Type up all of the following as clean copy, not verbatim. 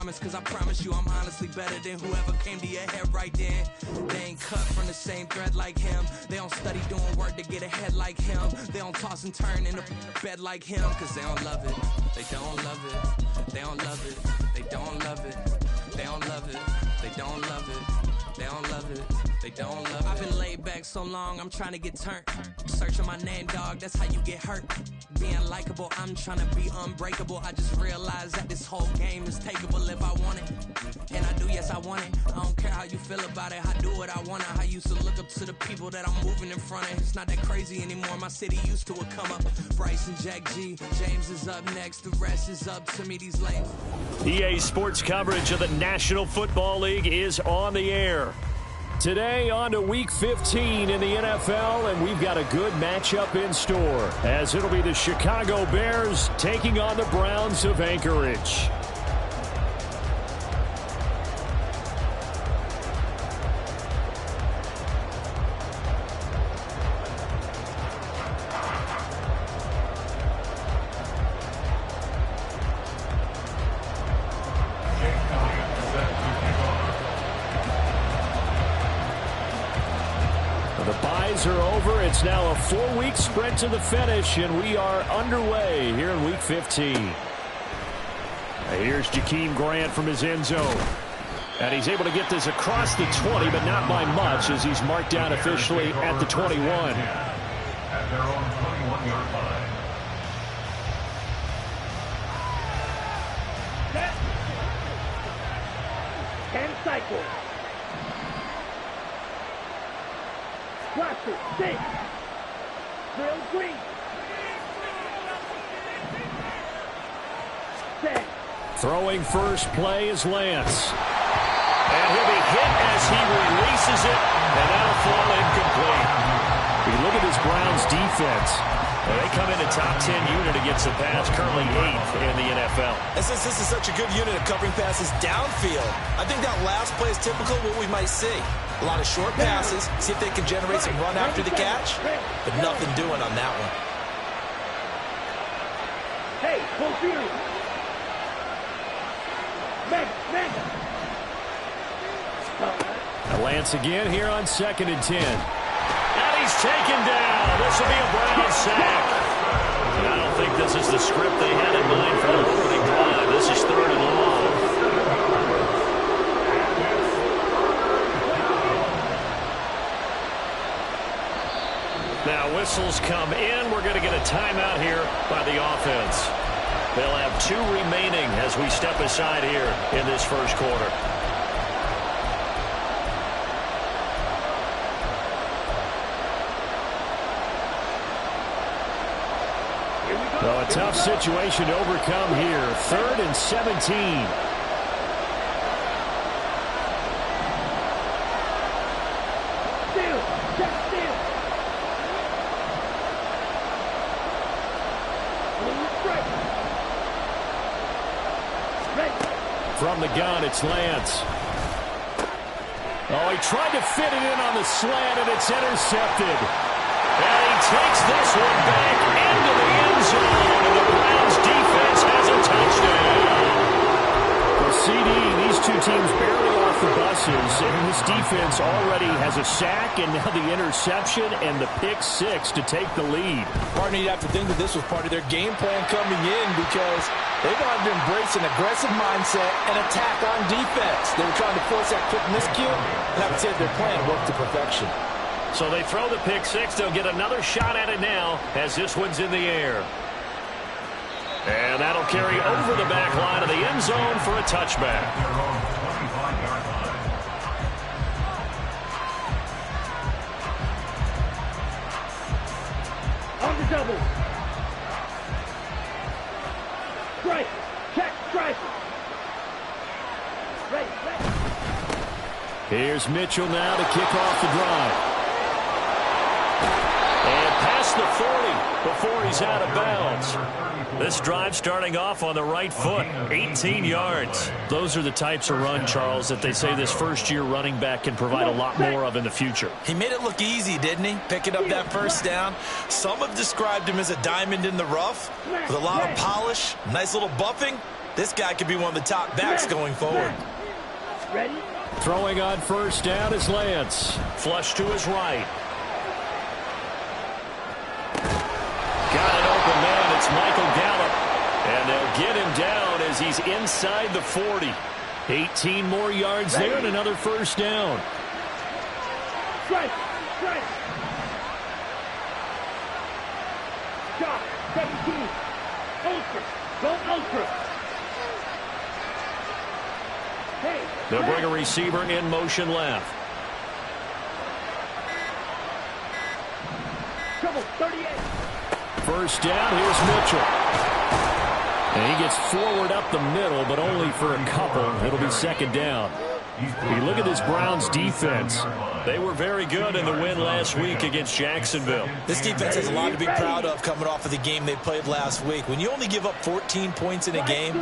Cause I promise you I'm honestly better than whoever came to your head right then. They ain't cut from the same thread like him. They don't study doing work to get ahead like him. They don't toss and turn in the bed like him. Cause they don't love it. They don't love it. They don't love it. They don't love it. They don't love it. They don't love it. They don't love it. They don't love it. I've been laid back so long, I'm trying to get turned. Searching my name, dog, that's how you get hurt. Being likable, I'm trying to be unbreakable. I just realized that this whole game is takeable if I want it. And I do, yes, I want it. I don't care how you feel about it. I do what I want. I used to look up to the people that I'm moving in front of. It's not that crazy anymore. My city used to come up. Bryce and Jack G. James is up next. The rest is up to me, these lanes. EA Sports coverage of the National Football League is on the air. Today on to Week 15 in the NFL, and we've got a good matchup in store, as it'll be the Chicago Bears taking on the Browns of Anchorage. Are over. It's now a 4-week sprint to the finish, and we are underway here in Week 15. Here's Jakeem Grant from his end zone. And he's able to get this across the 20, but not by much, as he's marked down officially at the 21. At their own 21-yard line. Set. 10 cycles. Cluster, 6. Drill green. Set. Throwing first play is Lance. And he'll be hit as he releases it, and that'll fall incomplete. You look at this Browns defense. They come in a top 10 unit against the pass, currently 8th in the NFL. And since this is such a good unit of covering passes downfield, I think that last play is typical of what we might see. A lot of short passes, see if they can generate some run after the catch, but nothing doing on that one. Hey, full field. Lance again here on 2nd and 10. And he's taken down. This will be a Browns sack. And I don't think this is the script they had in mind for the opening drive. This is 3rd and long. Now whistles come in. We're going to get a timeout here by the offense. They'll have 2 remaining as we step aside here in this first quarter. So a tough situation to overcome here. 3rd and 17. From the gun, it's Lance. Oh, he tried to fit it in on the slant, and it's intercepted. And he takes this one back into the end zone, and the Browns defense has a touchdown. Well, CD, these two teams barely off the buses, and this defense already has a sack, and now the interception and the pick 6 to take the lead. Partner, you'd have to think that this was part of their game plan coming in, because they wanted to embrace an aggressive mindset and attack on defense. They were trying to force that quick miscue, and I would say their plan worked to perfection. So they throw the pick 6. They'll get another shot at it now as this one's in the air. And that'll carry over the back line of the end zone for a touchback. On the double. Strike. Check. Strike. Right. Here's Mitchell now to kick off the drive. And past the 40 before he's out of bounds. This drive starting off on the right foot, 18 yards. Those are the types of run, Charles, that they say this first-year running back can provide a lot more of in the future. He made it look easy, didn't he? Picking up that first down. Some have described him as a diamond in the rough with a lot of polish, nice little buffing. This guy could be one of the top backs going forward. Ready? Throwing on first down is Lance. Flush to his right. Got an open man. It's Michael Gallup. And they'll get him down as he's inside the 40. 18 more yards there and another first down. Strike! Strike! Shot! 17! Ultra! Go ultra! Hey! They'll bring a receiver in motion left. Trouble! 38! First down, here's Mitchell. And he gets forward up the middle, but only for a couple. It'll be second down. You look at this Browns defense. They were very good in the win last week against Jacksonville. This defense has a lot to be proud of coming off of the game they played last week. When you only give up 14 points in a game,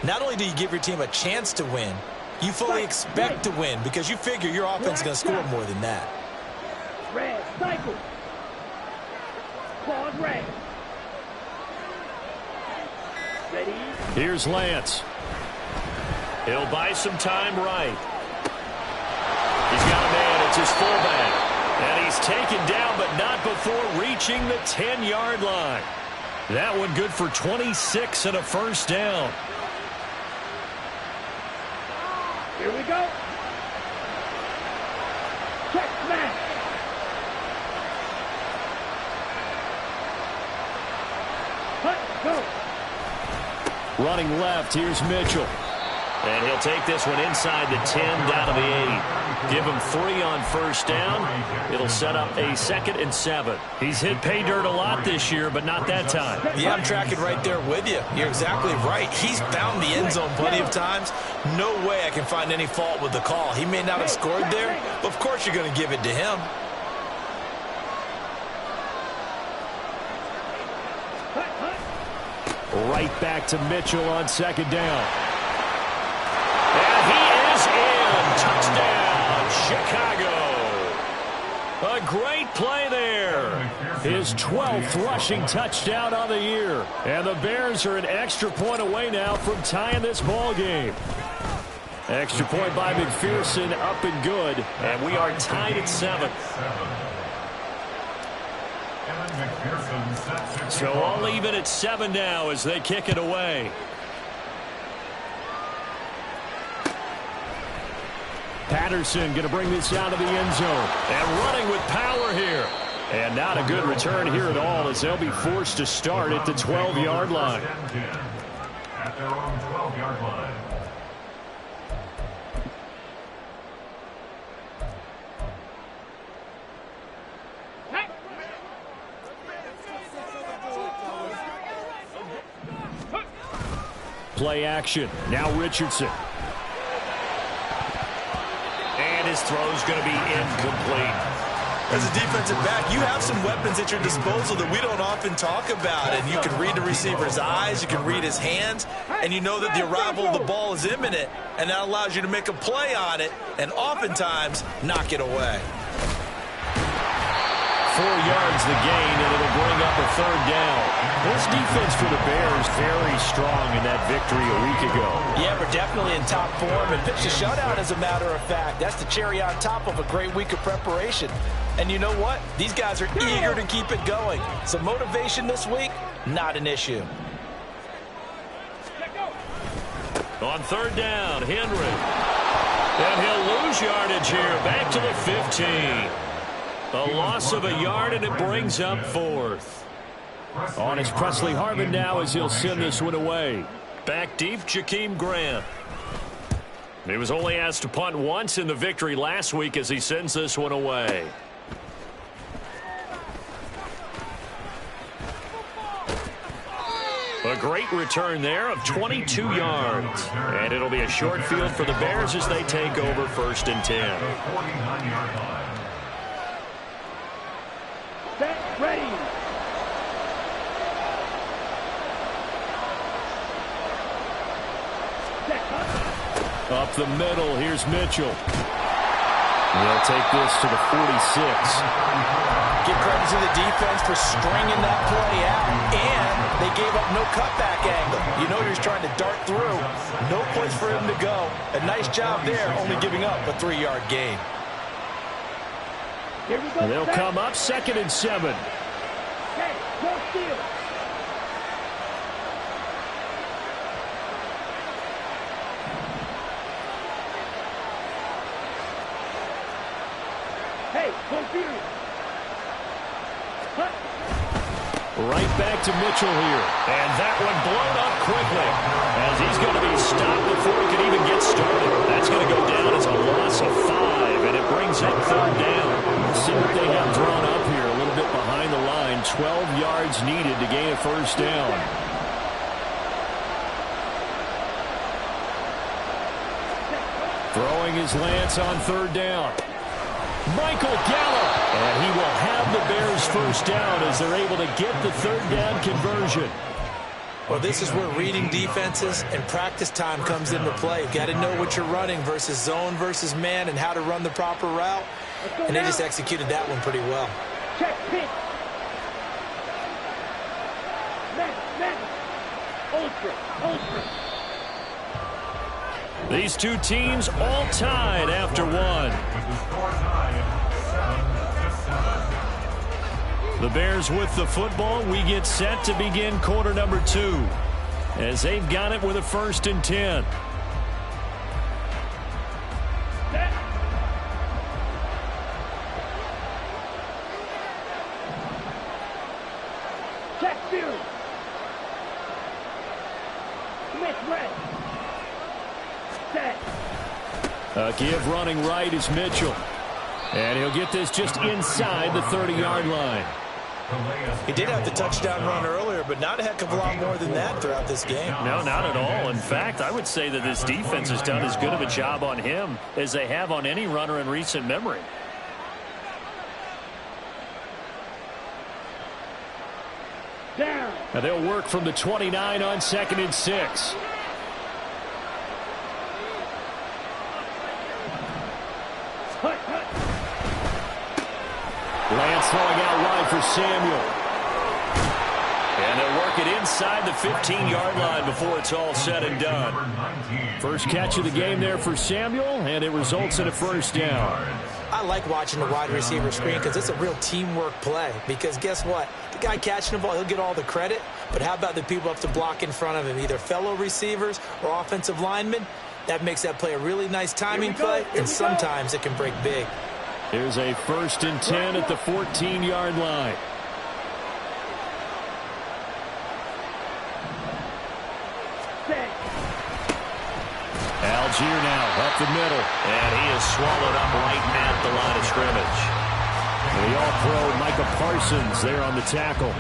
not only do you give your team a chance to win, you fully expect to win because you figure your offense is going to score more than that. Red, cycle! Claws red! Ready? Here's Lance. He'll buy some time right. He's got a man. It's his fullback. And he's taken down, but not before reaching the 10-yard line. That one good for 26 and a first down. Here we go. Check smash. Hut, go. Running left, here's Mitchell. And he'll take this one inside the 10, down to the 8. Give him 3 on first down. It'll set up a 2nd and 7. He's hit pay dirt a lot this year, but not that time. Yeah, I'm tracking right there with you. You're exactly right. He's found the end zone plenty of times. No way I can find any fault with the call. He may not have scored there, but of course you're going to give it to him. Right back to Mitchell on second down. And he is in. Touchdown, Chicago. A great play there. His 12th rushing touchdown on the year. And the Bears are an extra point away now from tying this ball game. Extra point by McPherson, up and good. And we are tied at 7. So all even at 7 now as they kick it away. Patterson going to bring this out of the end zone. And running with power here. And not a good return here at all as they'll be forced to start at the 12-yard line. At their own 12-yard line. Play action. Now Richardson. And his throw's going to be incomplete. As a defensive back, you have some weapons at your disposal that we don't often talk about. And you can read the receiver's eyes, you can read his hands, and you know that the arrival of the ball is imminent, and that allows you to make a play on it and oftentimes knock it away. 4 yards the gain, and it'll bring up a 3rd down. This defense for the Bears very strong in that victory a week ago. Yeah, we're definitely in top form and pitched a shutout, as a matter of fact. That's the cherry on top of a great week of preparation. And you know what? These guys are eager to keep it going. So motivation this week, not an issue. On 3rd down, Henry. And he'll lose yardage here, back to the 15. A loss of a yard, and it brings up 4th. On is Presley Harvin now as he'll send this one away. Back deep, Jakeem Grant. He was only asked to punt once in the victory last week as he sends this one away. A great return there of 22 yards. And it'll be a short field for the Bears as they take over 1st and 10. 49-yard line. Set, ready. Up the middle, here's Mitchell. They'll take this to the 46. give credit to the defense for stringing that play out, and they gave up no cutback angle. You know you're trying to dart through. No place for him to go. A nice job there, only giving up a 3-yard gain. Here we go. They'll come up 2nd and 7. Hey, go steal. Hey, confused. Cut. Right back to Mitchell here. And that one blown up quickly as he's going to be stopped before he can even get started. That's going to go down as a loss of 5, and it brings up 3rd down. Let's see what they have drawn up here. A little bit behind the line. 12 yards needed to gain a 1st down. Throwing his Lance on 3rd down. Michael Gallup, and he will have the Bears 1st down as they're able to get the 3rd down conversion. Well, this is where reading defenses and practice time comes into play. You've got to know what you're running versus zone versus man and how to run the proper route. And they just executed that one pretty well. Check pitch. Man. Ultra. These two teams all tied after 1. With the score tied at 7-7. The Bears with the football. We get set to begin quarter number 2 as they've got it with a 1st and 10. Check field. Smith red. Set. A give running right is Mitchell. And he'll get this just inside the 30-yard line. He did have the touchdown run earlier, but not a heck of a lot more than that throughout this game. No, not at all. In fact, I would say that this defense has done as good of a job on him as they have on any runner in recent memory. Down. Now they'll work from the 29 on 2nd and 6. Hut. Lance throwing out wide for Samuel. And they'll work it inside the 15-yard line before it's all said and done. First catch of the game there for Samuel, and it results in a 1st down. I like watching the wide receiver screen because it's a real teamwork play. Because guess what? The guy catching the ball, he'll get all the credit. But how about the people up to block in front of him, either fellow receivers or offensive linemen? That makes that play a really nice timing play, and sometimes it can break big. Here's a 1st and 10 at the 14-yard line. Algier now up the middle, and he is swallowed up right at the line of scrimmage. The all-pro Micah Parsons there on the tackle.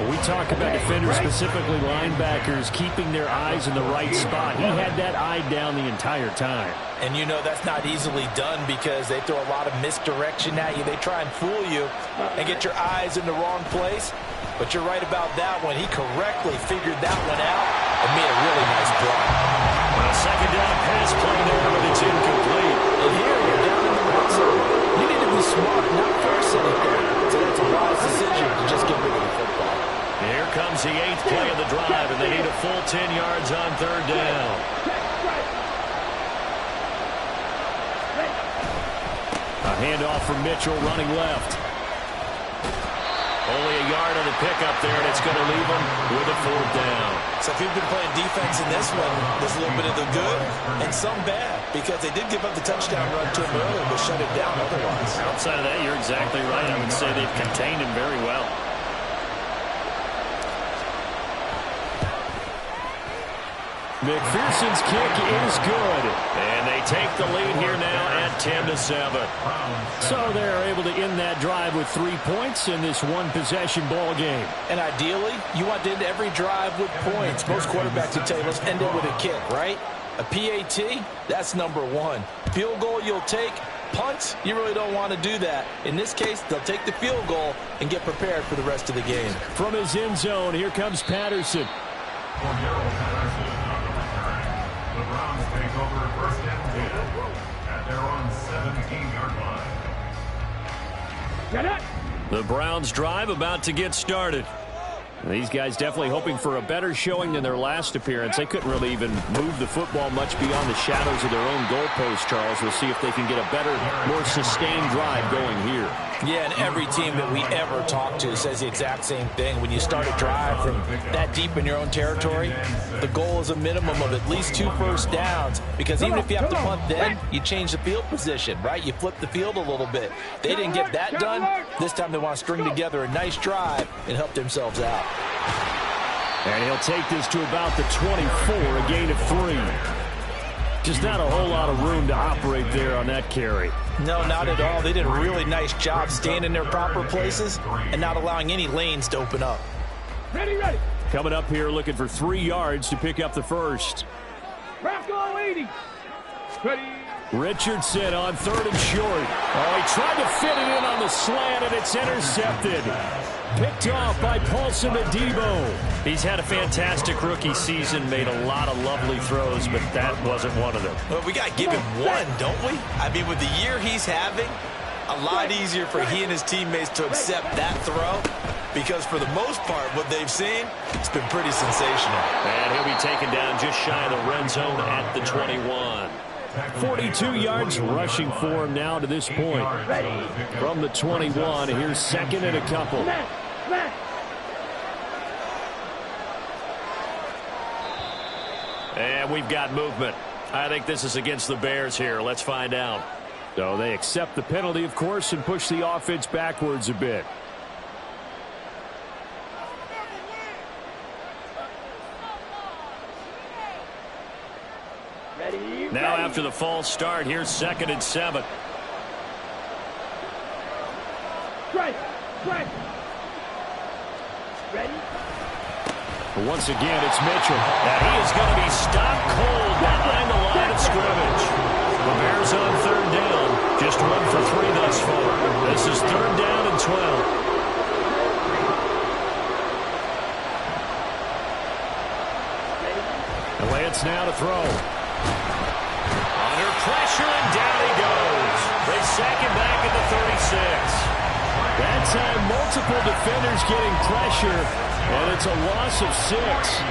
When we talk about defenders, specifically linebackers, keeping their eyes in the right spot, he had that eye down the entire time. And you know that's not easily done because they throw a lot of misdirection at you. They try and fool you and get your eyes in the wrong place. But you're right about that one. He correctly figured that one out and made a really nice block. A 2nd down pass play there, but it's incomplete. And here you're down in the red zone. You need to be smart, not force anything. So that's a wise decision to just get rid of the football. Here comes the 8th play of the drive, and they need a full 10 yards on 3rd down. A handoff from Mitchell running left. Only a yard on the pickup there, and it's going to leave him with a 4th down. So if you've been playing defense in this one, there's a little bit of the good and some bad because they did give up the touchdown run to him earlier but shut it down otherwise. Outside of that, you're exactly right. I would say they've contained him very well. McPherson's kick is good, and they take the lead here now at 10-7. So they're able to end that drive with 3 points in this one-possession ball game. And ideally, you want to end every drive with points. Most quarterbacks would tell you, let's end it with a kick, right? A PAT, that's number 1. Field goal you'll take. Punts, you really don't want to do that. In this case, they'll take the field goal and get prepared for the rest of the game. From his end zone, here comes Patterson. The Browns take over 1st and 10 at their own 17-yard line. Get up. The Browns drive about to get started. These guys definitely hoping for a better showing than their last appearance. They couldn't really even move the football much beyond the shadows of their own goalpost, Charles. We'll see if they can get a better, more sustained drive going here. Yeah, and every team that we ever talk to says the exact same thing. When you start a drive from that deep in your own territory, the goal is a minimum of at least 2 first downs, because even if you have to punt then, you change the field position, right? You flip the field a little bit. They didn't get that done. This time they want to string together a nice drive and help themselves out. And he'll take this to about the 24, a gain of 3. Just not a whole lot of room to operate there on that carry. No, not at all. They did a really nice job staying in their proper places and not allowing any lanes to open up. Ready, ready. Coming up here looking for 3 yards to pick up the first. Bronco 80. Ready. Richardson on 3rd and short. Oh, he tried to fit it in on the slant, and it's intercepted. Picked off by Paulson Adebo. He's had a fantastic rookie season, made a lot of lovely throws, but that wasn't one of them. Well, we got to give him one, don't we? I mean, with the year he's having, a lot easier for he and his teammates to accept that throw, because for the most part, what they've seen, it's been pretty sensational. And he'll be taken down just shy of the red zone at the 21. 42 yards rushing for him now to this point. From the 21, here's 2nd and a couple. And we've got movement. I think this is against the Bears here. Let's find out. So they accept the penalty, of course, and push the offense backwards a bit. Now after the false start, here's 2nd and 7. Strike. Ready. But once again, it's Mitchell. Now he is going to be stopped cold behind the line of scrimmage. The Bears on 3rd down. Just 1 for 3 thus far. This is 3rd down and 12. And Lance now to throw. Under pressure, and down he goes. They sack him back at the 36. That time, multiple defenders getting pressure, and it's a loss of 6.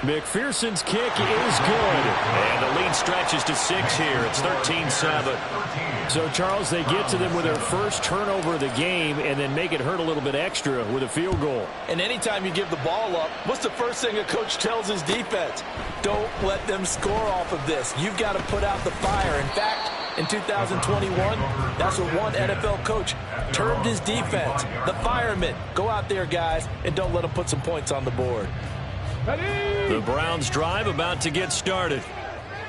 McPherson's kick is good. And the lead stretches to 6 here. It's 13-7. So, Charles, they get to them with their first turnover of the game and then make it hurt a little bit extra with a field goal. And anytime you give the ball up, what's the first thing a coach tells his defense? Don't let them score off of this. You've got to put out the fire. In fact, in 2021, that's what one NFL coach termed his defense. The firemen. Go out there, guys, and don't let them put some points on the board. The Browns drive about to get started.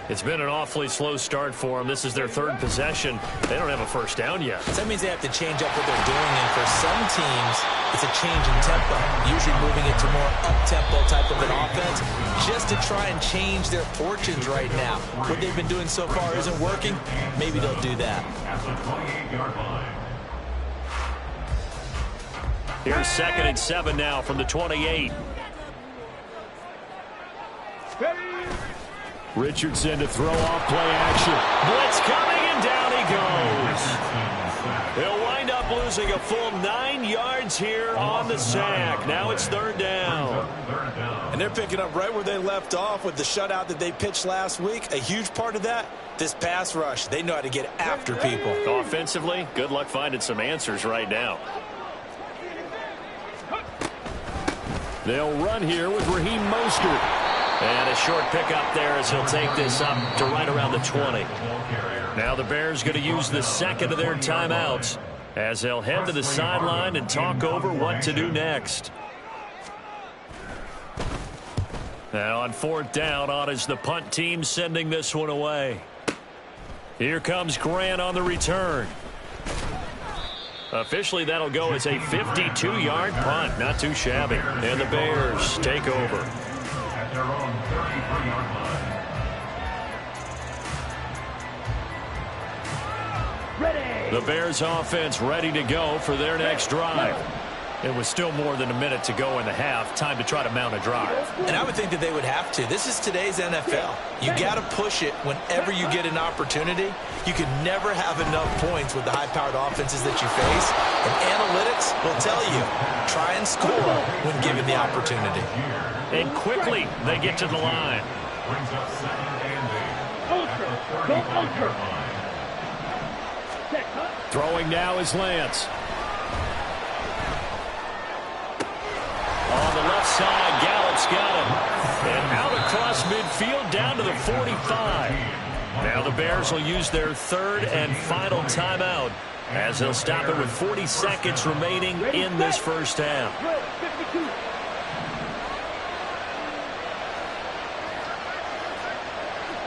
It's been an awfully slow start for them. This is their 3rd possession. They don't have a first down yet. So that means they have to change up what they're doing, and for some teams, it's a change in tempo, usually moving it to more up-tempo type of an offense, just to try and change their fortunes right now. What they've been doing so far isn't working. Maybe they'll do that. Here's 2nd and 7 now from the 28. Richardson to throw off play action. Blitz coming, and down he goes. He'll wind up losing a full 9 yards here on the sack. Now it's 3rd down. And they're picking up right where they left off with the shutout that they pitched last week. A huge part of that, this pass rush. They know how to get after people. Offensively, good luck finding some answers right now. They'll run here with Raheem Mostert. And a short pickup there as he'll take this up to right around the 20. Now the Bears going to use the 2nd of their timeouts as they'll head to the sideline and talk over what to do next. Now on 4th down, on is the punt team sending this one away. Here comes Grant on the return. Officially, that'll go as a 52-yard punt. Not too shabby. And the Bears take over. Their own 33-yard line. Ready. The Bears offense ready to go for their next drive. It was still more than a minute to go in the half. Time to try to mount a drive. And I would think that they would have to. This is today's NFL. You got to push it whenever you get an opportunity. You can never have enough points with the high-powered offenses that you face. And analytics will tell you, try and score when given the opportunity. And quickly, they get to the line. Brings up second and 8. Ultra. Go ultra. Check, huh? Throwing now is Lance. On the left side, Gallup's got him. And out across midfield down to the 45. Now the Bears will use their third and final timeout as they'll stop it with 40 seconds remaining in this first half. 52.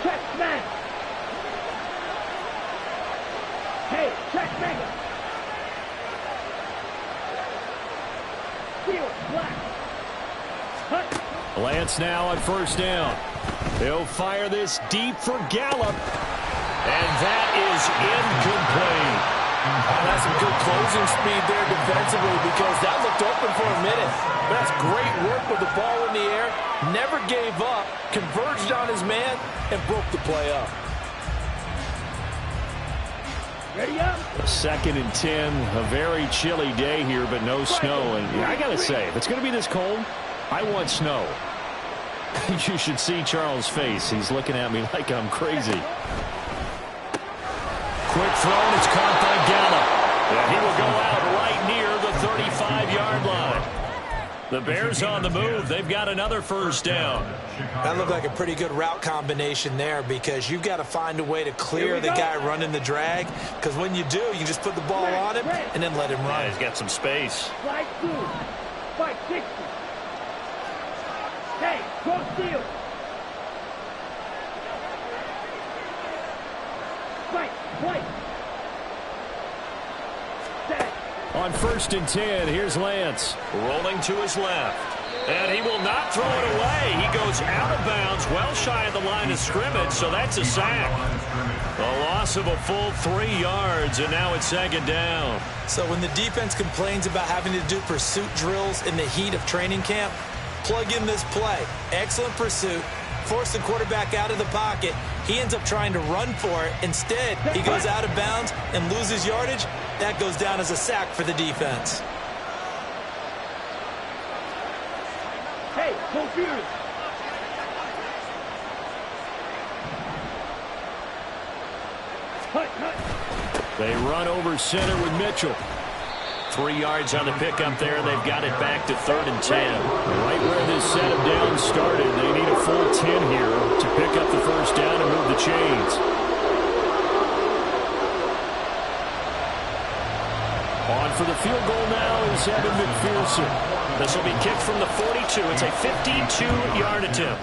Check smash. Hey, check mega. Steel, black. Hut. Lance now on first down. He'll fire this deep for Gallup. And that is incomplete. That's some good closing speed there defensively because that looked open for a minute. But that's great work with the ball in the air. Never gave up, converged on his man, and broke the play up. Ready up. Second and 10, a very chilly day here, but no snow. And I got to say, if it's going to be this cold, I want snow. You should see Charles' face. He's looking at me like I'm crazy. Quick throw, and it's caught by Gallup. And he will go out right near the 35-yard line. The Bears on the move. They've got another first down. That looked like a pretty good route combination there because you've got to find a way to clear the guy running the drag because when you do, you just put the ball on him and then let him run. Yeah, he's got some space. Slide 2. Fight 60. Hey, cross field. Fight, play. Set. On first and 10, here's Lance. Rolling to his left. And he will not throw it away. He goes out of bounds, well shy of the line of scrimmage, so that's a sack. A loss of a full 3 yards, and now it's second down. So when the defense complains about having to do pursuit drills in the heat of training camp, plug in this play. Excellent pursuit. Force the quarterback out of the pocket. He ends up trying to run for it. Instead, he goes out of bounds and loses yardage. That goes down as a sack for the defense. Hey, go Fury. Hut, hut. They run over center with Mitchell. 3 yards on the pickup there. They've got it back to 3rd and 10. Right where this set of downs started, they need a full 10 here to pick up the first down and move the chains. On for the field goal now is Evan McPherson. This will be kicked from the 42. It's a 52-yard attempt.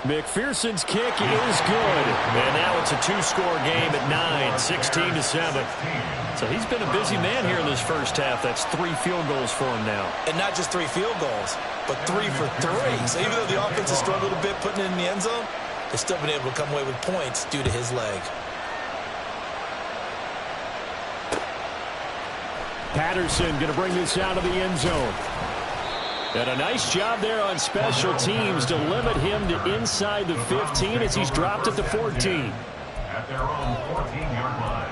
McPherson's kick is good. And now it's a 2-score game at 9, 16-7. So he's been a busy man here in this first half. That's 3 field goals for him now. And not just 3 field goals, but 3 for 3. So even though the offense has struggled a bit putting it in the end zone, they've still been able to come away with points due to his leg. Patterson going to bring this out of the end zone. And a nice job there on special teams to limit him to inside the 15 as he's dropped at the 14. At their own 14-yard line.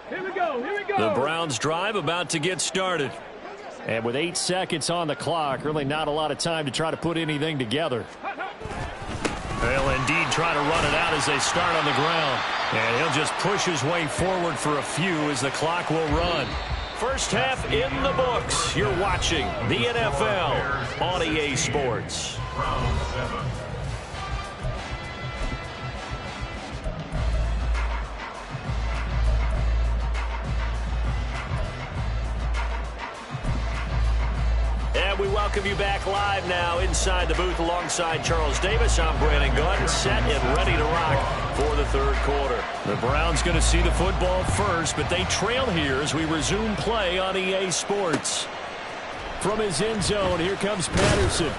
Here we go, here we go. The Browns drive about to get started. And with 8 seconds on the clock, really not a lot of time to try to put anything together. They'll indeed try to run it out as they start on the ground. And he'll just push his way forward for a few as the clock will run. First half in the books. You're watching the NFL on EA Sports. Round 7. And we welcome you back live now inside the booth alongside Charles Davis. I'm Brandon Gunn, set and ready to rock for the third quarter. The Browns going to see the football first, but they trail here as we resume play on EA Sports. From his end zone, here comes Patterson.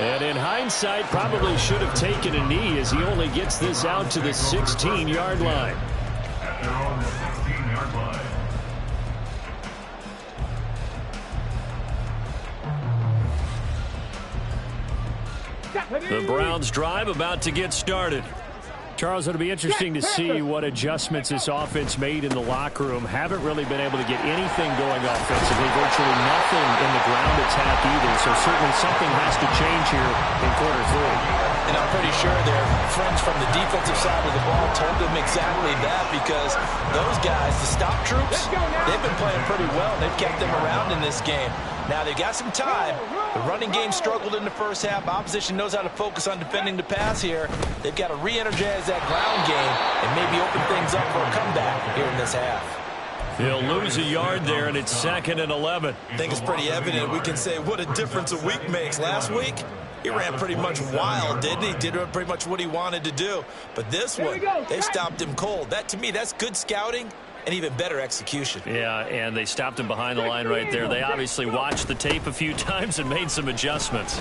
And in hindsight, probably should have taken a knee as he only gets this out to the 16-yard line. at their own 16-yard line. The Browns drive about to get started. Charles, it'll be interesting to see what adjustments this offense made in the locker room. Haven't really been able to get anything going offensively, virtually nothing in the ground attack either. So certainly something has to change here in quarter three. And I'm pretty sure their friends from the defensive side of the ball told them exactly that, because those guys, the stop troops, they've been playing pretty well. They've kept them around in this game. Now they've got some time. The running game struggled in the first half. Opposition knows how to focus on defending the pass here. They've got to re-energize that ground game and maybe open things up for a comeback here in this half. He'll lose a yard there, and it's 2nd and 11. I think it's pretty evident. We can say what a difference a week makes. Last week, he ran pretty much wild, didn't he? Did pretty much what he wanted to do. But this one, they stopped him cold. That, to me, that's good scouting and even better execution. Yeah, and they stopped him behind the line right there. They obviously watched the tape a few times and made some adjustments.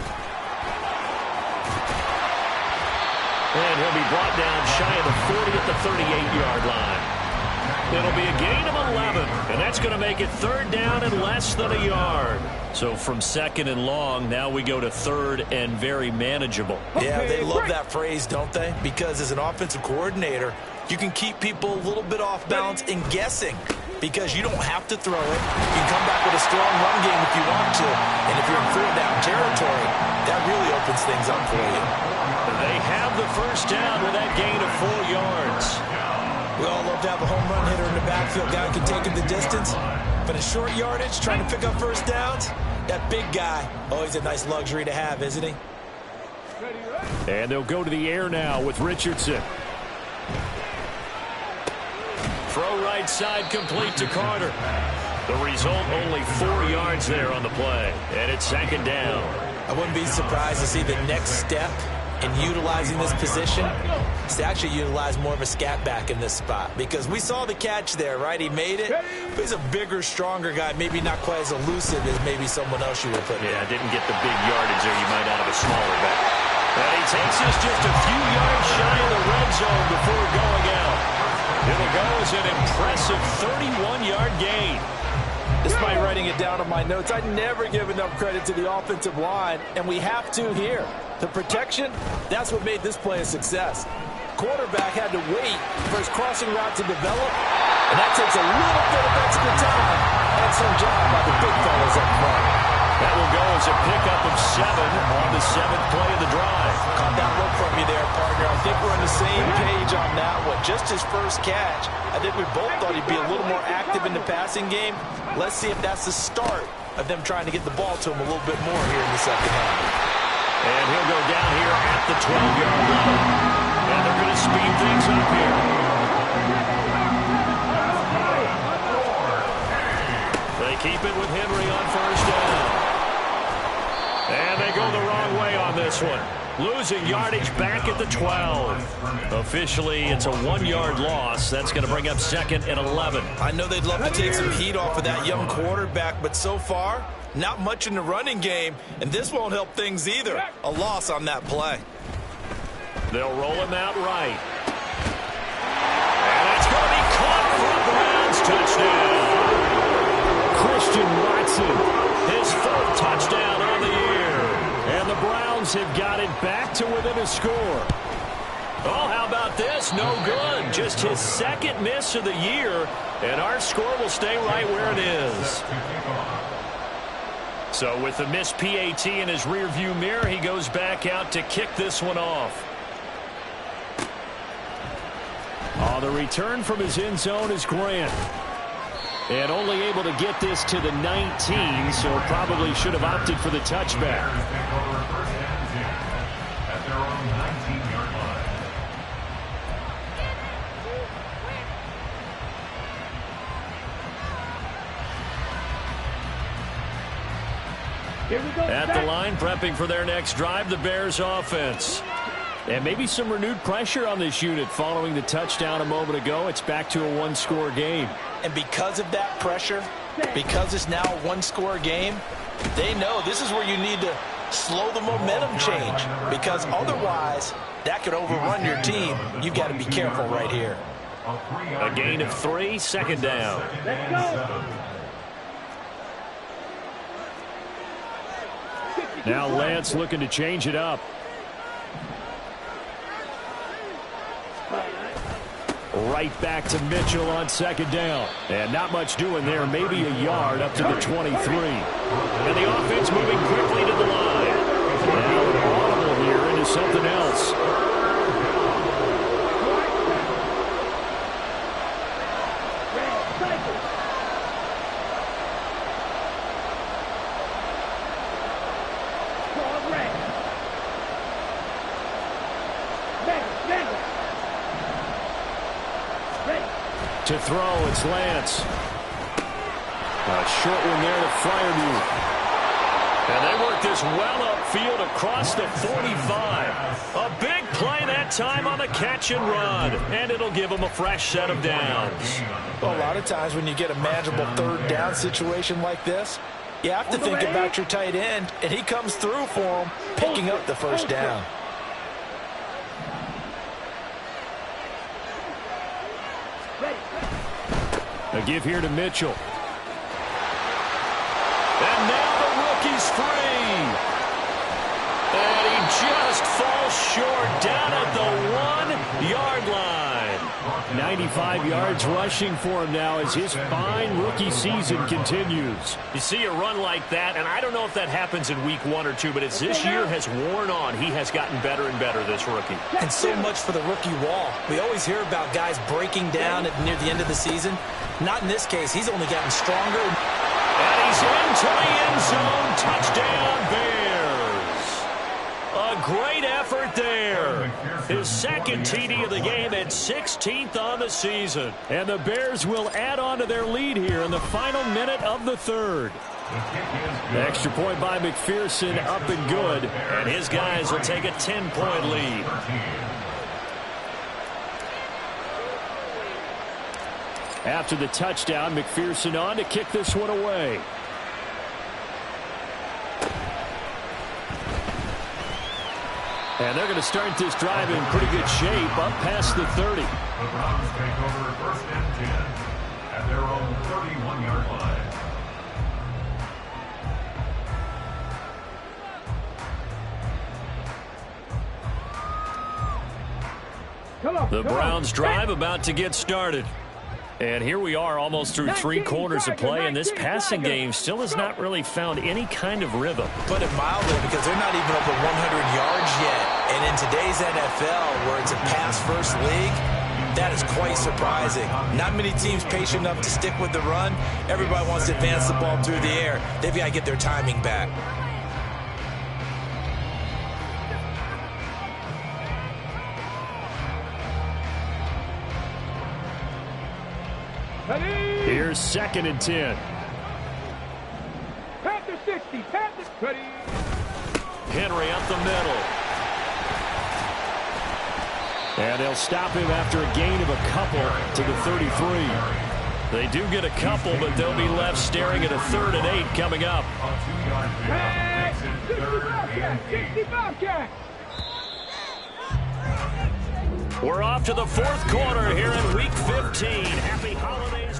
And he'll be brought down shy of the 40 at the 38-yard line. It'll be a gain of 11, and that's going to make it 3rd down and less than a yard. So from 2nd and long, now we go to 3rd and very manageable. Yeah, they love that phrase, don't they? Because as an offensive coordinator, you can keep people a little bit off balance and guessing, because you don't have to throw it. You can come back with a strong run game if you want to. And if you're in 4th down territory, that really opens things up for you. They have the 1st down with that gain of 4 yards. We all love to have a home run hitter in the backfield. Guy who can take it the distance. But a short yardage, trying to pick up 1st downs, that big guy, always a nice luxury to have, isn't he? And they'll go to the air now with Richardson. Throw right side complete to Carter. The result, only 4 yards there on the play. And it's 2nd down. I wouldn't be surprised to see the next step in utilizing this position is to actually utilize more of a scat back in this spot, because we saw the catch there, right? He made it, but he's a bigger, stronger guy, maybe not quite as elusive as maybe someone else you would put in. Yeah, didn't get the big yardage there you might out of a smaller back. And he takes us just a few yards shy of the red zone before going out. It'll go as an impressive 31-yard gain. Despite writing it down on my notes, I never give enough credit to the offensive line, and we have to here. The protection, that's what made this play a success. Quarterback had to wait for his crossing route to develop, and that takes a little bit of extra time. Excellent job by the big fellas up front. That will go as a pickup of 7 on the 7th play of the drive. Caught that look from you there, partner. I think we're on the same page on that one. Just his first catch. I think we both thought he'd be a little more active in the passing game. Let's see if that's the start of them trying to get the ball to him a little bit more here in the second half. And he'll go down here at the 12-yard line. And they're going to speed things up here. They keep it with Henry on 1st down. And they go the wrong way on this one. Losing yardage back at the 12. Officially, it's a 1-yard loss. That's going to bring up 2nd and 11. I know they'd love to take some heat off of that young quarterback, but so far, not much in the running game, and this won't help things either. A loss on that play. They'll roll him out right. And it's going to be caught for a Browns touchdown. Christian Watson, his 4th touchdown on the year. And the Browns have got it back to within a score. Oh, how about this? No good. Just his 2nd miss of the year, and our score will stay right where it is. So with the missed PAT in his rearview mirror, he goes back out to kick this one off. The return from his end zone is Grant. And only able to get this to the 19, so probably should have opted for the touchback. At their own 19-yard line. Here we go. At the line, prepping for their next drive, the Bears offense. And maybe some renewed pressure on this unit following the touchdown a moment ago. It's back to a 1-score game. And because of that pressure, because it's now a 1-score game, they know this is where you need to slow the momentum change, because otherwise that could overrun your team. You've got to be careful right here. A gain of 3, second down. Let's go. Now Lance looking to change it up. Right back to Mitchell on second down. And not much doing there. Maybe a yard up to the 23. And the offense moving quickly to the line. Now an audible here into something else. To throw, it's Lance. A short one there to Fryermuth. And they work this well upfield across the 45. A big play that time on the catch and run. And it'll give them a fresh set of downs. Well, a lot of times when you get a manageable third down situation like this, you have to think about your tight end, and he comes through for him, picking up the first down. A give here to Mitchell. And now the rookie's free. And he just falls short down at the 1-yard line. 95 yards rushing for him now as his fine rookie season continues. You see a run like that, and I don't know if that happens in week 1 or 2, but as this year has worn on, he has gotten better and better, this rookie. And so much for the rookie wall. We always hear about guys breaking down near the end of the season. Not in this case. He's only gotten stronger. And he's into the end zone. Touchdown, Bears. A great effort there. His second TD of the game and 16th on the season. And the Bears will add on to their lead here in the final minute of the third. The extra point by McPherson up and good. And his guys will take a 10-point lead. After the touchdown, McPherson on to kick this one away. And they're going to start this drive in pretty good shape up past the 30. The Browns take over 1st and 10 at their own 31-yard line. The Browns drive about to get started. And here we are almost through 3 quarters of play, and this passing game still has not really found any kind of rhythm. Put it mildly, because they're not even over 100 yards yet. And in today's NFL, where it's a pass-first league, that is quite surprising. Not many teams patient enough to stick with the run. Everybody wants to advance the ball through the air. They've got to get their timing back. Here's 2nd and 10. Panther 60, Panther 20. Henry up the middle. And they'll stop him after a gain of a couple to the 33. They do get a couple, but they'll be left staring at a 3rd and 8 coming up. 65 catch. We're off to the 4th quarter here in Week 15. Happy holidays.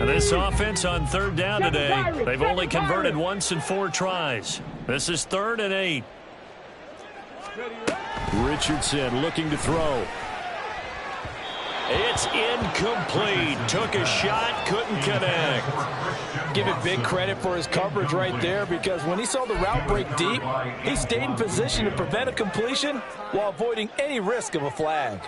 And this offense on 3rd down today, they've only converted once in 4 tries. This is 3rd and 8. Richardson looking to throw. It's incomplete. Took a shot, couldn't connect. Give it big credit for his coverage right there, because when he saw the route break deep, he stayed in position to prevent a completion while avoiding any risk of a flag.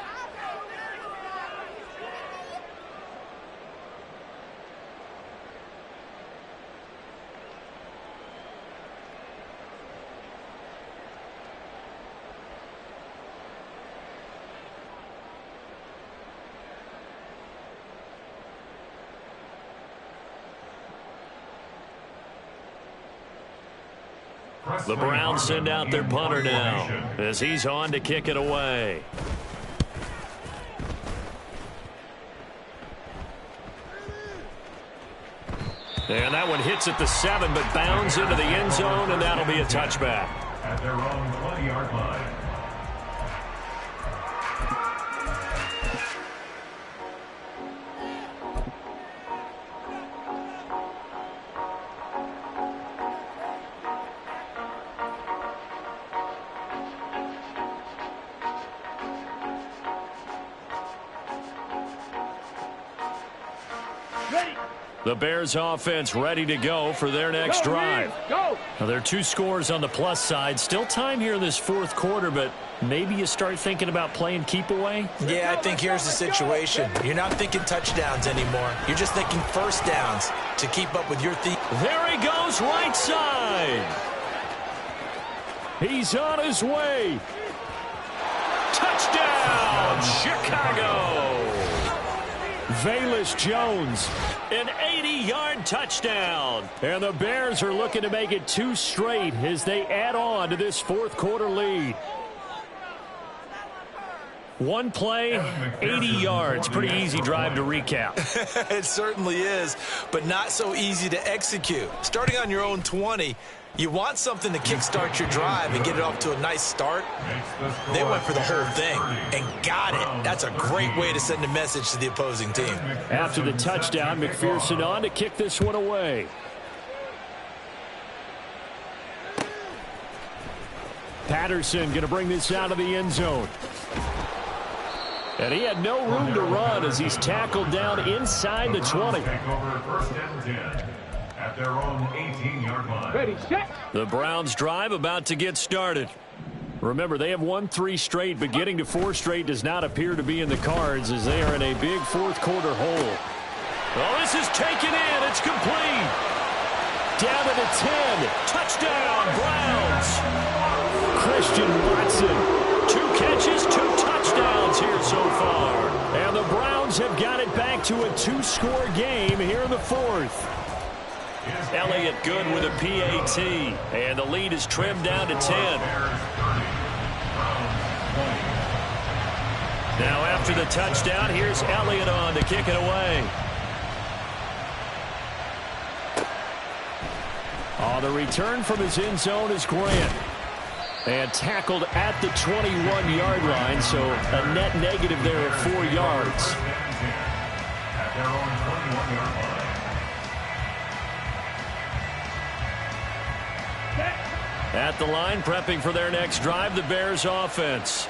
The Browns send out their punter now as he's on to kick it away. And that one hits at the 7, but bounds into the end zone, and that'll be a touchback. At their own 20-yard line. The Bears offense ready to go for their next drive. Go. Now, there are 2 scores on the plus side. Still time here in this 4th quarter, but maybe you start thinking about playing keep away? Yeah, I think here's the situation. You're not thinking touchdowns anymore. You're just thinking first downs to keep up with your team. There he goes, right side. He's on his way. Touchdown, Chicago. Velus Jones, an 80-yard touchdown. And the Bears are looking to make it 2 straight as they add on to this 4th quarter lead. 1 play, 80 yards. Pretty easy drive to recap. It certainly is, but not so easy to execute. Starting on your own 20, you want something to kickstart your drive and get it off to a nice start. They went for the whole thing and got it. That's a great way to send a message to the opposing team. After the touchdown, McPherson on to kick this one away. Patterson going to bring this out of the end zone. And he had no room to run as he's tackled down inside the 20. Take over 1st and 10 at their own 18-yard line. Ready, set. The Browns drive about to get started. Remember, they have won 3 straight, but getting to 4 straight does not appear to be in the cards as they are in a big 4th quarter hole. Oh, this is taken in. It's complete. Down to the 10. Touchdown, Browns. Christian Watson. 2 catches, 2 touchdowns here so far. And the Browns have got it back to a 2-score game here in the 4th. Elliott good with a PAT. And the lead is trimmed down to 10. Now after the touchdown, here's Elliott on to kick it away. The return from his end zone is Grant. And tackled at the 21-yard line, so a net negative there of 4 yards. At their own 21-yard line. At the line, prepping for their next drive, the Bears offense.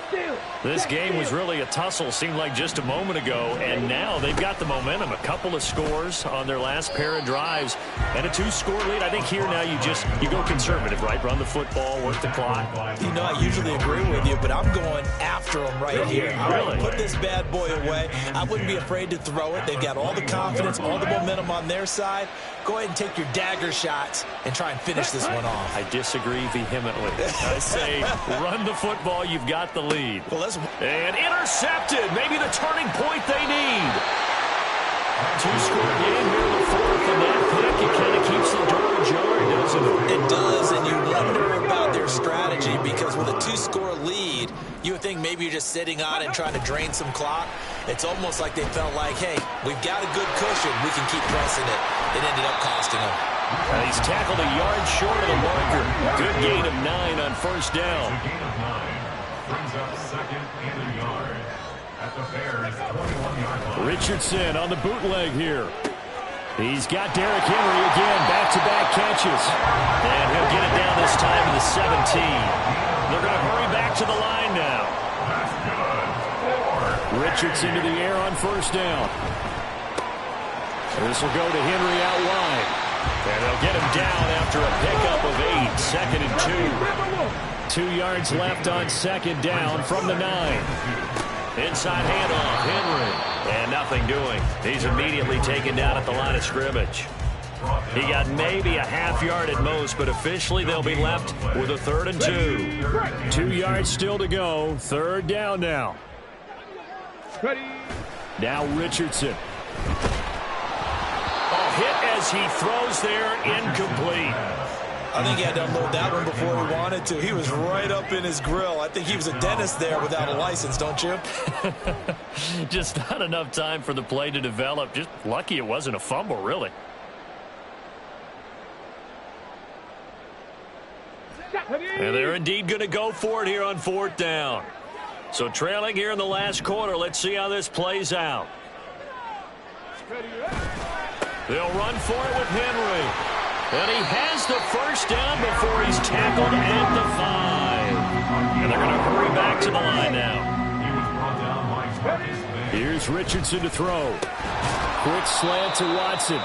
This game was really a tussle, seemed like just a moment ago, and now they've got the momentum. A couple of scores on their last pair of drives, and a 2-score lead. I think here now you go conservative, right? Run the football, work the clock. You know, I usually agree with you, but I'm going after them right here. I want to put this bad boy away. I wouldn't be afraid to throw it. They've got all the confidence, all the momentum on their side. Go ahead and take your dagger shots and try and finish this one off. I disagree vehemently. I say run the football. You've got the lead. Well, and intercepted. Maybe the turning point they need. 2-score game here in the 4th, and that pick, it kind of keeps the door ajar, doesn't it? It does, and you wonder about their strategy because with a 2-score lead, you would think maybe you're just sitting on it and trying to drain some clock. It's almost like they felt like, hey, we've got a good cushion. We can keep pressing it. It ended up costing them. He's tackled a yard short of the marker. Good gain of 9 on 1st down. A gain of 9 brings up 2nd and a yard at the Bears' 21-yard line. Richardson on the bootleg here. He's got Derrick Henry again, back-to-back catches. And he'll get it down this time to the 17. They're going to hurry back to the line now. That's good. Richardson to the air on 1st down. This will go to Henry out wide. And they'll get him down after a pickup of 8, 2nd and 2. 2 yards left on 2nd down from the 9. Inside handoff, Henry. And nothing doing. He's immediately taken down at the line of scrimmage. He got maybe a half yard at most, but officially they'll be left with a 3rd and 2. 2 yards still to go. 3rd down now. Ready. Now Richardson. Hit as he throws there, incomplete. I think he had to unload that one before he wanted to. He was right up in his grill. I think he was a dentist there without a license, don't you? Just not enough time for the play to develop. Just lucky it wasn't a fumble, really. And they're indeed going to go for it here on 4th down. So trailing here in the last quarter. Let's see how this plays out. They'll run for it with Henry. And he has the first down before he's tackled at the 5. And they're going to hurry back to the line now. Here's Richardson to throw. Quick slant to Watson.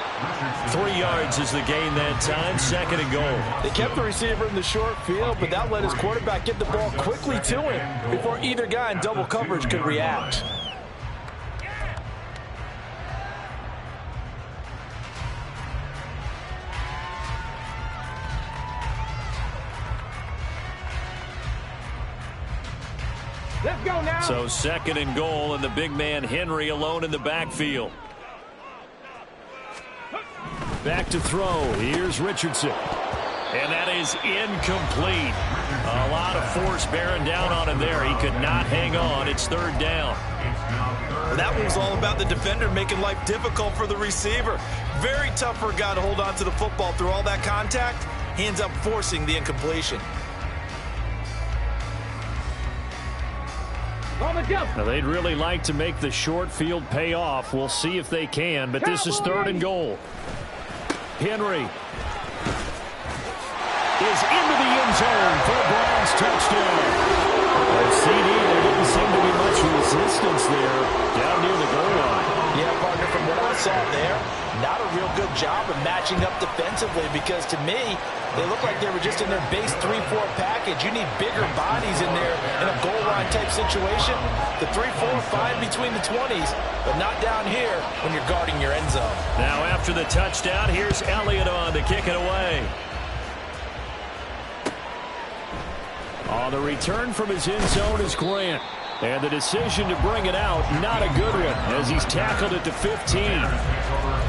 3 yards is the gain that time. 2nd and goal. They kept the receiver in the short field, but that let his quarterback get the ball quickly to him before either guy in double coverage could react. Let's go now. So 2nd and goal, and the big man Henry alone in the backfield. Back to throw. Here's Richardson. And that is incomplete. A lot of force bearing down on him there. He could not hang on. It's 3rd down. That one was all about the defender making life difficult for the receiver. Very tough for a guy to hold on to the football through all that contact. He ends up forcing the incompletion. Now, they'd really like to make the short field pay off. We'll see if they can, but this is 3rd and goal. Henry is into the end zone for a Browns touchdown. CD, there didn't seem to be much resistance there down near the goal line. Yeah, partner, from what I saw there, not a real good job of matching up defensively because to me, they look like they were just in their base 3-4 package. You need bigger bodies in there in a goal line type situation. The 3-4 fine between the 20s, but not down here when you're guarding your end zone. Now after the touchdown, here's Elliott on to kick it away. On the return from his end zone is Grant. And the decision to bring it out, not a good one, as he's tackled it to 15.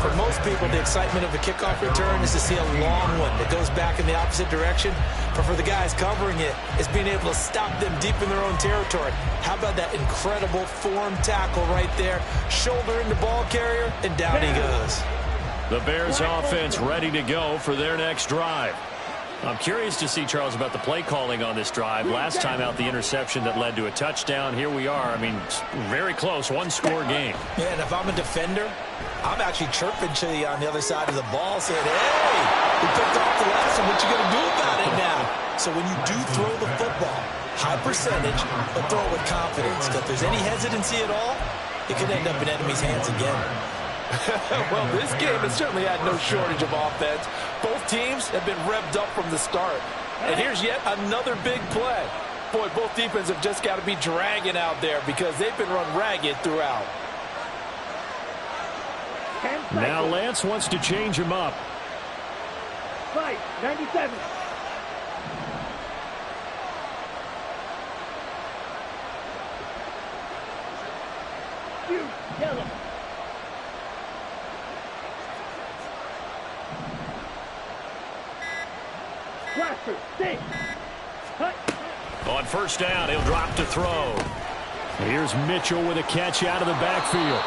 For most people, the excitement of a kickoff return is to see a long one that goes back in the opposite direction. But for the guys covering it, it's being able to stop them deep in their own territory. How about that incredible form tackle right there? Shoulder in the ball carrier, and down he goes. The Bears offense ready to go for their next drive. I'm curious to see, Charles, about the play calling on this drive. Last time out, the interception that led to a touchdown. Here we are. I mean, very close, one-score game. Yeah, and if I'm a defender, I'm actually chirping to you on the other side of the ball, saying, hey, we picked off the last one. What you going to do about it now? So when you do throw the football, high percentage, but throw it with confidence. Because if there's any hesitancy at all, it could end up in enemy's hands again. Well, this game has certainly had no shortage of offense. Both teams have been revved up from the start. And here's yet another big play. Boy, both defenses have just got to be dragging out there because they've been run ragged throughout. Now Lance wants to change him up. Fight, 97. Shoot, yellow. On 1st down, he'll drop to throw. Here's Mitchell with a catch out of the backfield.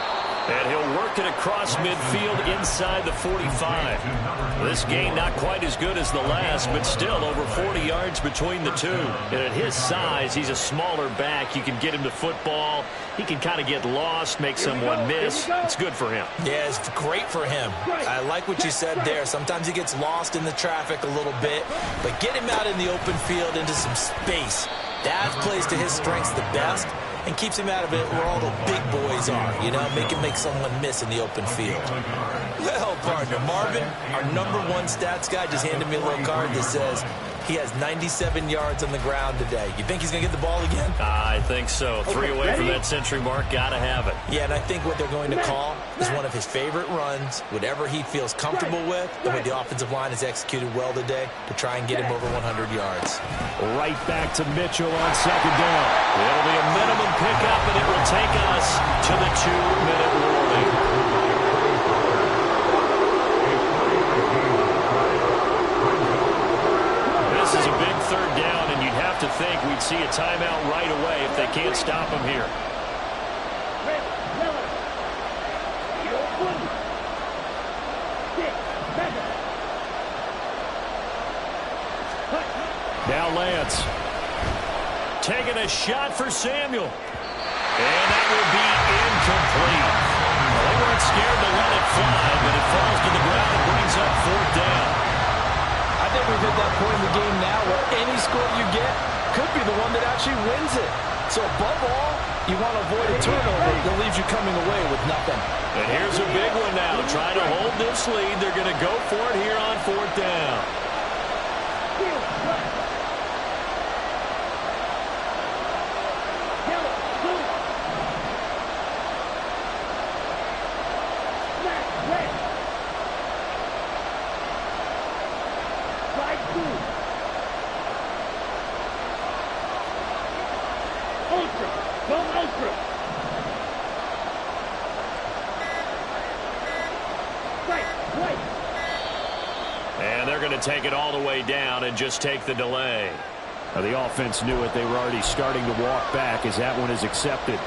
And he'll work it across midfield inside the 45. This gain not quite as good as the last, but still over 40 yards between the two. And at his size, he's a smaller back. You can get him to football. He can kind of get lost, make someone miss. It's good for him. Yeah, it's great for him. I like what you said there. Sometimes he gets lost in the traffic a little bit, but get him out in the open field into some space. That plays to his strengths the best and keeps him out of it where all the big boys are, you know, make someone miss in the open field. Well, partner, Marvin, our #1 stats guy, just handed me a little card that says he has 97 yards on the ground today. You think he's going to get the ball again? I think so. 3 away from that century mark. Got to have it. Yeah, and I think what they're going to call is one of his favorite runs, whatever he feels comfortable with, and what the offensive line has executed well today to try and get him over 100 yards. Right back to Mitchell on 2nd down. It'll be a minimum pickup, and it will take us to the 2-minute warning. timeout right away if they can't stop him here. Red, yellow. Blue. 6, 7. Now Lance. Taking a shot for Samuel. And that will be incomplete. Well, they weren't scared to let it fly, but it falls to the ground and brings up 4th down. I think we've hit that point in the game now where any score you get could be the one that actually wins it. So above all, you want to avoid a turnover that leaves you coming away with nothing. And here's a big one now. Trying to hold this lead. They're going to go for it here on 4th down. And they're going to take it all the way down and just take the delay. Now, the offense knew it. They were already starting to walk back as that one is accepted.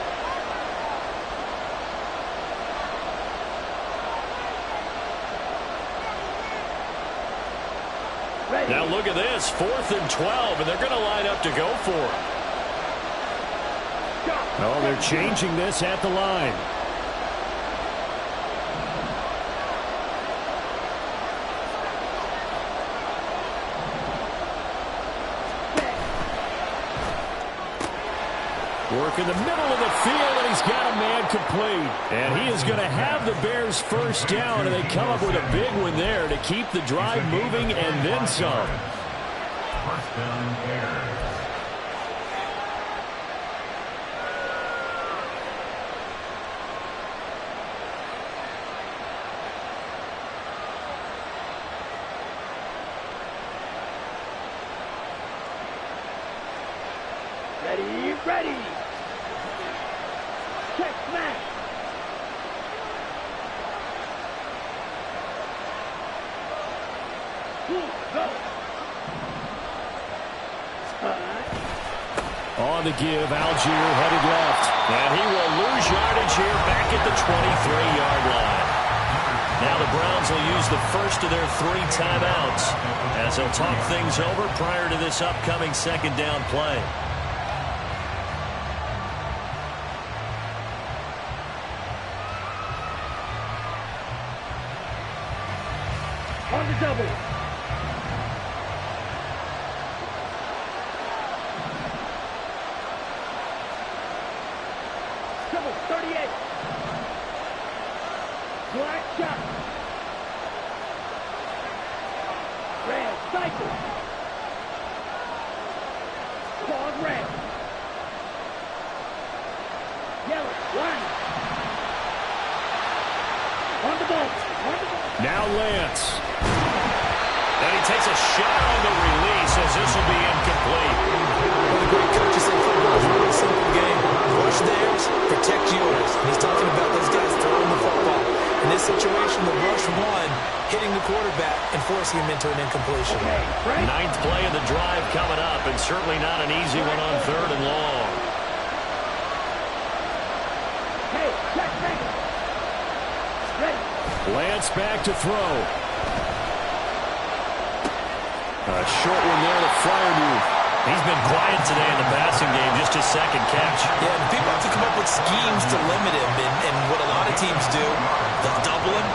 Ready. Now look at this. 4th and 12, and they're going to line up to go for it. Oh, they're changing this at the line. Work in the middle of the field, and he's got a man complete. And he is going to have the Bears 1st down, and they come up with a big one there to keep the drive moving and then some. 1st down, Bears. Ready. Check smash. Go. On the give, Algier headed left. And he will lose yardage here back at the 23-yard line. Now the Browns will use the first of their 3 timeouts as they'll talk things over prior to this upcoming 2nd down play. On the double. Double, 38. Black shot. Red, cycle. Pause red. Yellow, line. On the ball. Now Lance. And he takes a shot on the release as this will be incomplete. One of the great coaches in football is a really simple game. Rush theirs, protect yours. And he's talking about those guys throwing the football. In this situation, the rush one, hitting the quarterback and forcing him into an incompletion. 9th play of the drive coming up, and certainly not an easy one on 3rd and long. Hey, check, ready. Lance back to throw. A short one there to Freiermuth. He's been quiet today in the passing game, just his 2nd catch. Yeah, and people have to come up with schemes to limit him, and what a lot of teams do, they'll double him,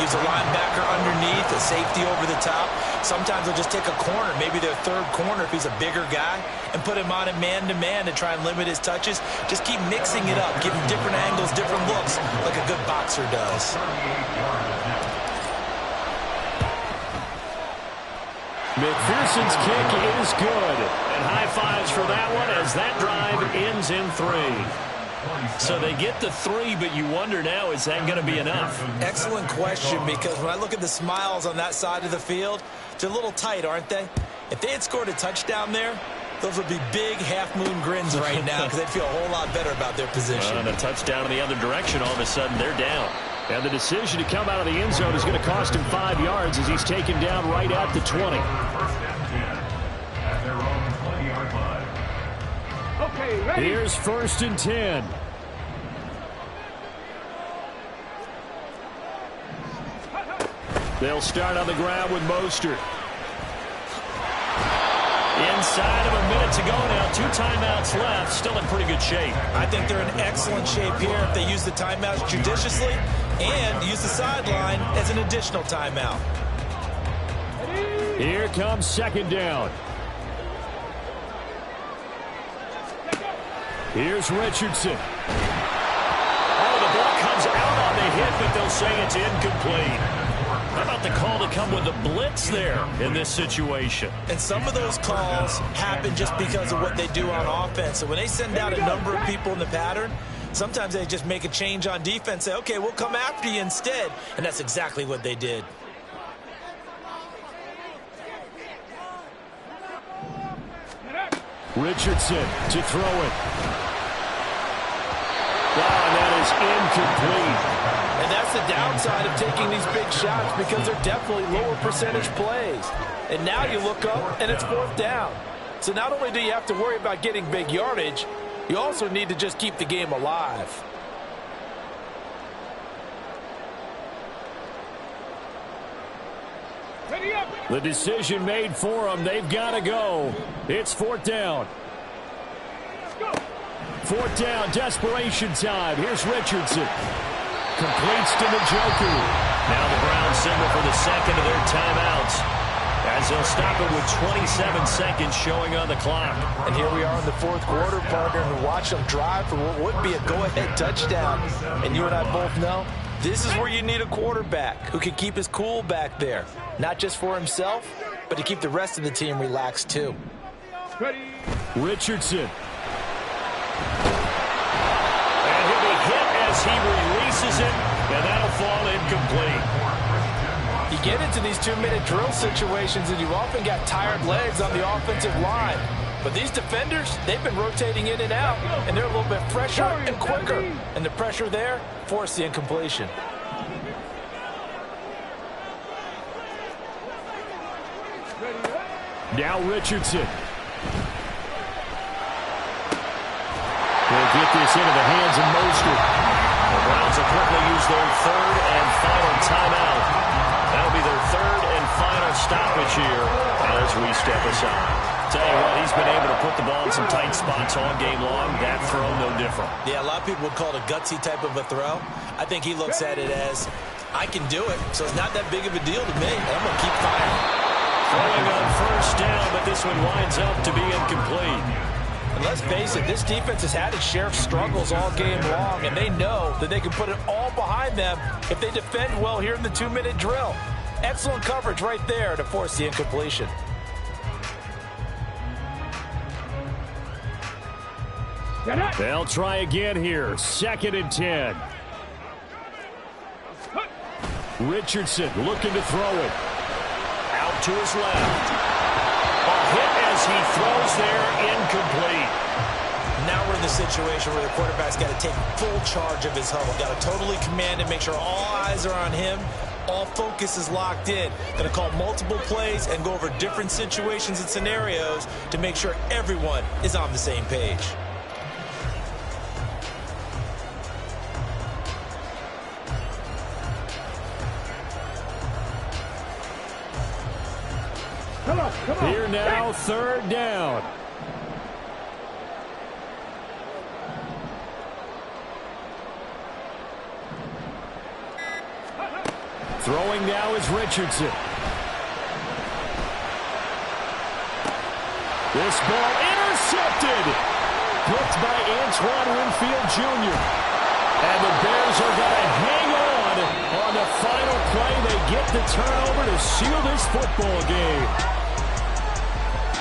use a linebacker underneath, a safety over the top. Sometimes they'll just take a corner, maybe their 3rd corner if he's a bigger guy, and put him on a man-to-man to try and limit his touches. Just keep mixing it up, give him different angles, different looks, like a good boxer does. McPherson's kick is good. And high fives for that one as that drive ends in 3. So they get the 3, but you wonder now, is that going to be enough? Excellent question, because when I look at the smiles on that side of the field, they're a little tight, aren't they? If they had scored a touchdown there, those would be big half-moon grins right now because they'd feel a whole lot better about their position. And a touchdown in the other direction, all of a sudden they're down. And the decision to come out of the end zone is going to cost him 5 yards as he's taken down right at the 20. 1st and 10 at their own 20-yard line. Okay, ready. Here's 1st and 10. They'll start on the ground with Mostert. Inside of a minute to go now. 2 timeouts left. Still in pretty good shape. I think they're in excellent shape here if they use the timeouts judiciously and use the sideline as an additional timeout. Here comes 2nd down. Here's Richardson. Oh, the ball comes out on the hit, but they'll say it's incomplete. How about the call to come with the blitz there in this situation? And some of those calls happen just because of what they do on offense. So when they send out a number of people in the pattern, sometimes they just make a change on defense, say, okay, we'll come after you instead. And that's exactly what they did. Richardson to throw it. Oh, and that is incomplete. And that's the downside of taking these big shots because they're definitely lower percentage plays. And now you look up and it's 4th down. So not only do you have to worry about getting big yardage, you also need to just keep the game alive. Ready up. The decision made for them. They've got to go. It's 4th down. Go. 4th down, desperation time. Here's Richardson. Completes to Njoku. Now the Browns signal for the second of their timeouts, as they'll stop it with 27 seconds showing on the clock. And here we are in the 4th quarter, partner, and watch them drive for what would be a go-ahead touchdown. And you and I both know this is where you need a quarterback who can keep his cool back there. Not just for himself, but to keep the rest of the team relaxed too. Ready. Richardson. And he'll be hit as he releases it, and that'll fall incomplete. You get into these 2-minute drill situations, and you've often got tired legs on the offensive line. But these defenders, they've been rotating in and out, and they're a little bit fresher and quicker. And the pressure there forced the incompletion. Now Richardson. They'll get this into the hands of Mostert. The Browns will quickly use their 3rd and final timeout. That'll be their 3rd and final stoppage here as we step aside. Tell you what, he's been able to put the ball in some tight spots all game long. That throw, no different. Yeah, a lot of people would call it a gutsy type of a throw. I think he looks at it as, I can do it, so it's not that big of a deal to me. I'm going to keep firing. Throwing on 1st down, but this one winds up to be incomplete. And let's face it, this defense has had its share of struggles all game long, and they know that they can put it all behind them if they defend well here in the 2-minute drill. Excellent coverage right there to force the incompletion. They'll try again here. 2nd and 10. Richardson looking to throw it. Out to his left. A hit as he throws there, incomplete. Now we're in the situation where the quarterback's got to take full charge of his huddle. Got to totally command it, make sure all eyes are on him. All focus is locked in. Going to call multiple plays and go over different situations and scenarios to make sure everyone is on the same page. Come on. Here now, 3rd down. Throwing now is Richardson. This ball intercepted. Picked by Antoine Winfield Jr. And the Bears are going to hang on the final play. They get the turnover to seal this football game.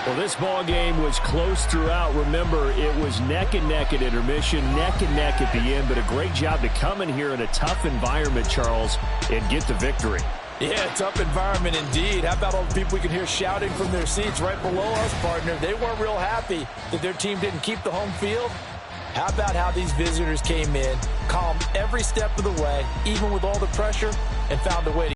Well, this ball game was close throughout. Remember, it was neck and neck at intermission, neck and neck at the end, but a great job to come in here in a tough environment, Charles, and get the victory. Yeah, tough environment indeed. How about all the people we can hear shouting from their seats right below us, partner? They weren't real happy that their team didn't keep the home field. How about how these visitors came in, calm every step of the way, even with all the pressure, and found a way to